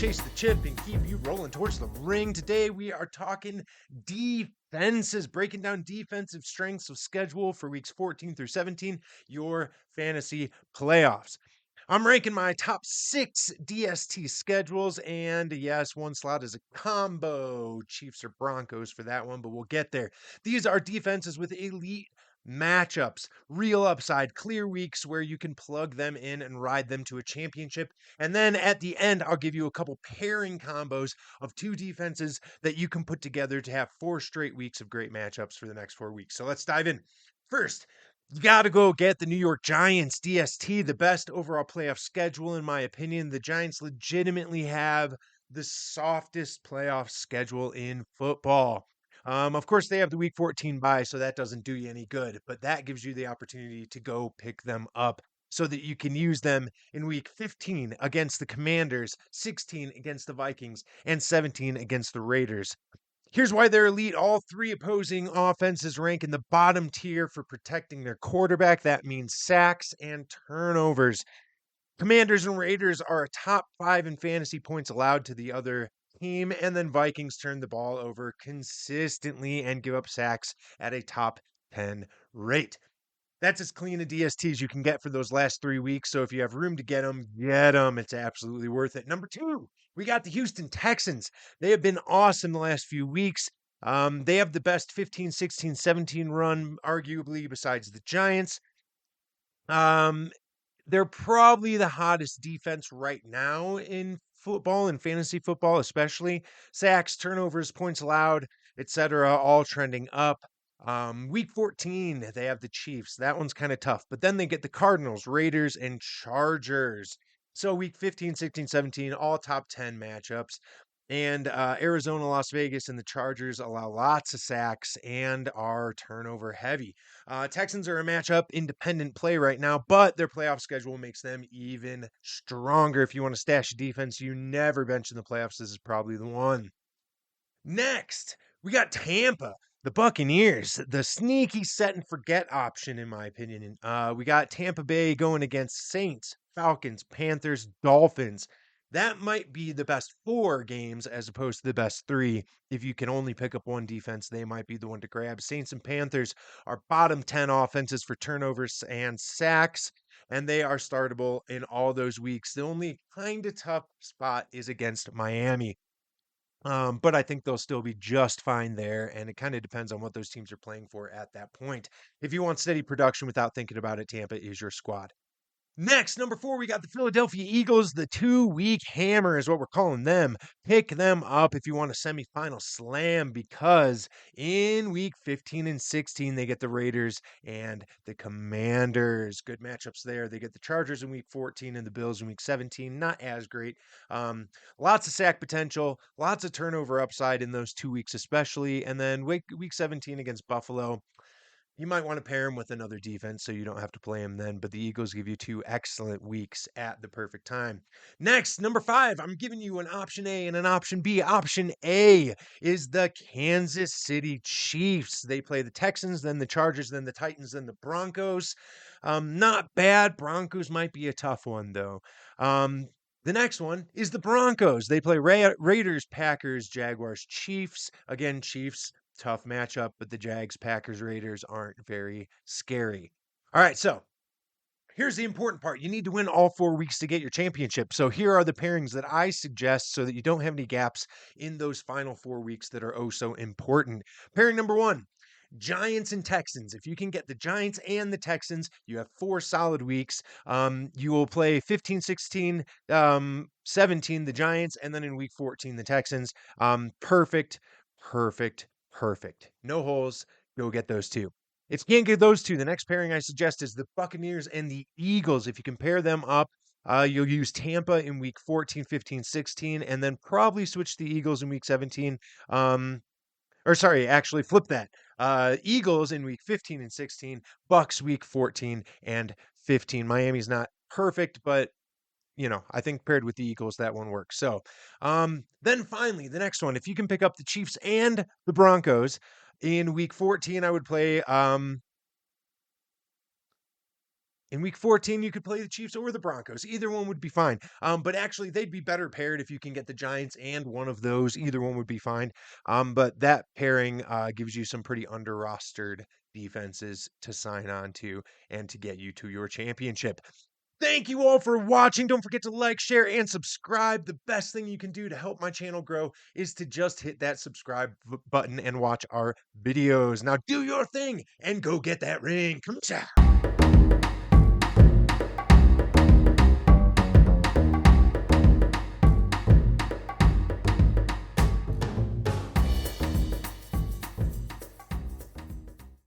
chase the chip and keep you rolling towards the ring. Today we are talking defenses, breaking down defensive strengths of schedule for weeks 14 through 17, your fantasy playoffs. I'm ranking my top 6 DST schedules, and yes, one slot is a combo. Chiefs or Broncos for that one, but we'll get there. These are defenses with elite matchups, real upside, clear weeks where you can plug them in and ride them to a championship. And then at the end, I'll give you a couple pairing combos of 2 defenses that you can put together to have 4 straight weeks of great matchups for the next 4 weeks. So let's dive in. First, you got to go get the New York Giants, DST, the best overall playoff schedule, in my opinion. The Giants legitimately have the softest playoff schedule in football. Of course, they have the week 14 bye, so that doesn't do you any good, but that gives you the opportunity to go pick them up so that you can use them in week 15 against the Commanders, 16 against the Vikings, and 17 against the Raiders. Here's why they're elite. All 3 opposing offenses rank in the bottom tier for protecting their quarterback. That means sacks and turnovers. Commanders and Raiders are a top 5 in fantasy points allowed to the other team, and then Vikings turn the ball over consistently and give up sacks at a top 10 rate. That's as clean a DST as you can get for those last 3 weeks. So if you have room to get them, get them. It's absolutely worth it. Number 2, we got the Houston Texans. They have been awesome the last few weeks. They have the best 15, 16, 17 run, arguably, besides the Giants. They're probably the hottest defense right now in football and fantasy football, especially. Sacks, turnovers, points allowed, etc., all trending up. Week 14, they have the Chiefs. That one's kind of tough. But then they get the Cardinals, Raiders, and Chargers. So week 15, 16, 17, all top 10 matchups. And Arizona, Las Vegas, and the Chargers allow lots of sacks and are turnover heavy. Texans are a matchup independent play right now, but their playoff schedule makes them even stronger. If you want to stash a defense you never bench in the playoffs, this is probably the one. Next, we got Tampa, the Buccaneers, the sneaky set and forget option, in my opinion. We got Tampa Bay going against Saints, Falcons, Panthers, Dolphins. That might be the best 4 games as opposed to the best 3. If you can only pick up one defense, they might be the one to grab. Saints and Panthers are bottom 10 offenses for turnovers and sacks, and they are startable in all those weeks. The only kind of tough spot is against Miami. But I think they'll still be just fine there, and it kind of depends on what those teams are playing for at that point. If you want steady production without thinking about it, Tampa is your squad. Next, number 4, we got the Philadelphia Eagles. The 2-week hammer is what we're calling them. Pick them up if you want a semifinal slam, because in week 15 and 16, they get the Raiders and the Commanders. Good matchups there. They get the Chargers in week 14 and the Bills in week 17. Not as great. Lots of sack potential, lots of turnover upside in those 2 weeks, especially. And then week 17 against Buffalo. You might want to pair him with another defense so you don't have to play him then, but the Eagles give you 2 excellent weeks at the perfect time. Next, number 5, I'm giving you an option A and an option B. Option A is the Kansas City Chiefs. They play the Texans, then the Chargers, then the Titans, then the Broncos. Not bad. Broncos might be a tough one, though. The next one is the Broncos. They play Raiders, Packers, Jaguars, Chiefs. Again, Chiefs, tough matchup, but the Jags, Packers, Raiders aren't very scary. All right, so here's the important part. You need to win all 4 weeks to get your championship. So here are the pairings that I suggest so that you don't have any gaps in those final 4 weeks that are oh so important. Pairing number 1, Giants and Texans. If you can get the Giants and the Texans, you have 4 solid weeks. You will play 15, 16, 17, the Giants, and then in week 14, the Texans. Perfect. No holes. Go get those 2. If you can't get those 2, the next pairing I suggest is the Buccaneers and the Eagles. If you can pair them up, you'll use Tampa in week 14, 15, 16, and then probably switch the Eagles in week 17. Actually flip that. Eagles in week 15 and 16, Bucks week 14 and 15. Miami's not perfect, but I think paired with the Eagles, that one works. So, then finally, the next one, if you can pick up the Chiefs and the Broncos in week 14, I would play In week 14, you could play the Chiefs or the Broncos. Either one would be fine. But actually, they'd be better paired if you can get the Giants and one of those. Either one would be fine. But that pairing gives you some pretty under rostered defenses to sign on to and to get you to your championship. Thank you all for watching. Don't forget to like, share, and subscribe. The best thing you can do to help my channel grow is to just hit that subscribe button and watch our videos. Now do your thing and go get that ring. Come on.